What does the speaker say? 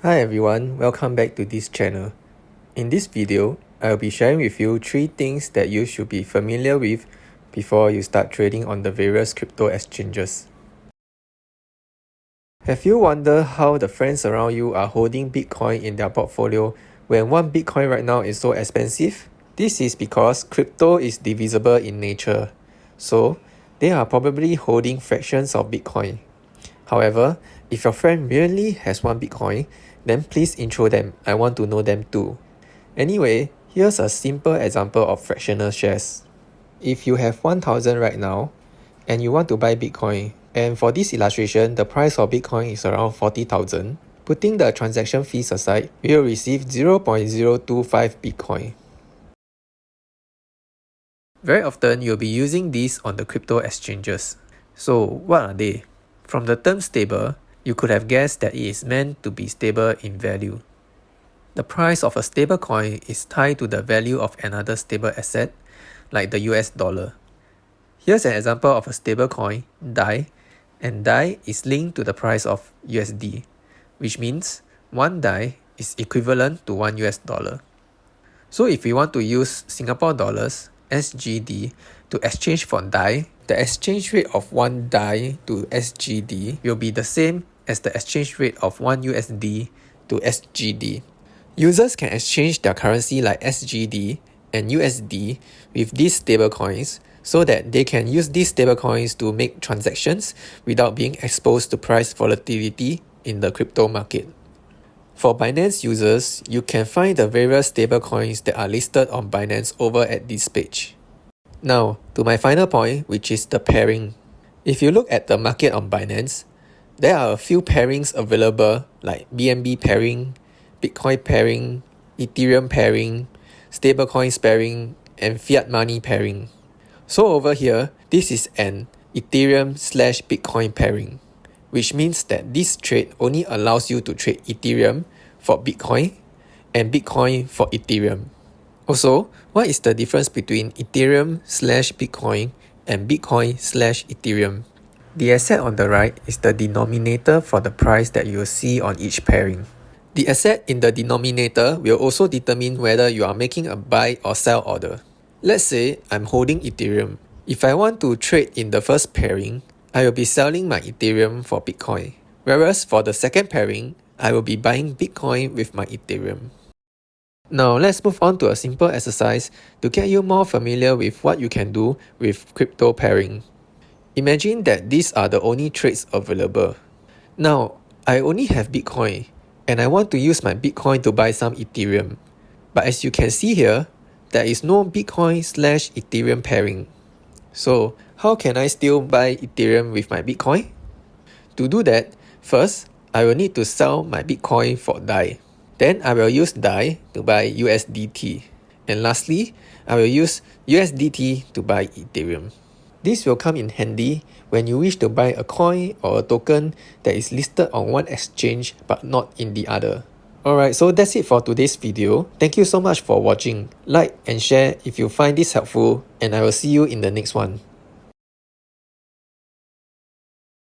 Hi everyone, welcome back to this channel. In this video, I'll be sharing with you 3 things that you should be familiar with before you start trading on the various crypto exchanges. Have you wondered how the friends around you are holding Bitcoin in their portfolio when 1 Bitcoin right now is so expensive? This is because crypto is divisible in nature, so they are probably holding fractions of Bitcoin. However, if your friend really has 1 Bitcoin, then please intro them. I want to know them too. Anyway, here's a simple example of fractional shares. If you have 1,000 right now, and you want to buy Bitcoin, and for this illustration, the price of Bitcoin is around 40,000, putting the transaction fees aside, you will receive 0.025 Bitcoin. Very often, you'll be using these on the crypto exchanges. So, what are they? From the term stable, you could have guessed that it is meant to be stable in value. The price of a stable coin is tied to the value of another stable asset, like the US dollar. Here's an example of a stable coin, DAI, and DAI is linked to the price of USD, which means 1 DAI is equivalent to 1 US dollar. So if we want to use Singapore dollars, SGD, to exchange for DAI, the exchange rate of 1 DAI to SGD will be the same as the exchange rate of 1 USD to SGD. Users can exchange their currency like SGD and USD with these stablecoins so that they can use these stablecoins to make transactions without being exposed to price volatility in the crypto market. For Binance users, you can find the various stablecoins that are listed on Binance over at this page. Now, to my final point, which is the pairing. If you look at the market on Binance, there are a few pairings available like BNB pairing, Bitcoin pairing, Ethereum pairing, stablecoins pairing, and fiat money pairing. So over here, this is an Ethereum/Bitcoin pairing, which means that this trade only allows you to trade Ethereum for Bitcoin and Bitcoin for Ethereum. Also, what is the difference between Ethereum/Bitcoin and Bitcoin/Ethereum? The asset on the right is the denominator for the price that you will see on each pairing. The asset in the denominator will also determine whether you are making a buy or sell order. Let's say I'm holding Ethereum. If I want to trade in the first pairing, I will be selling my Ethereum for Bitcoin. Whereas for the second pairing, I will be buying Bitcoin with my Ethereum. Now let's move on to a simple exercise to get you more familiar with what you can do with crypto pairing. Imagine that these are the only trades available. Now, I only have Bitcoin, and I want to use my Bitcoin to buy some Ethereum. But as you can see here, there is no Bitcoin/Ethereum pairing. So, how can I still buy Ethereum with my Bitcoin? To do that, first, I will need to sell my Bitcoin for DAI. Then I will use DAI to buy USDT. And lastly, I will use USDT to buy Ethereum. This will come in handy when you wish to buy a coin or a token that is listed on one exchange but not in the other. Alright, so that's it for today's video. Thank you so much for watching. Like and share if you find this helpful, and I will see you in the next one.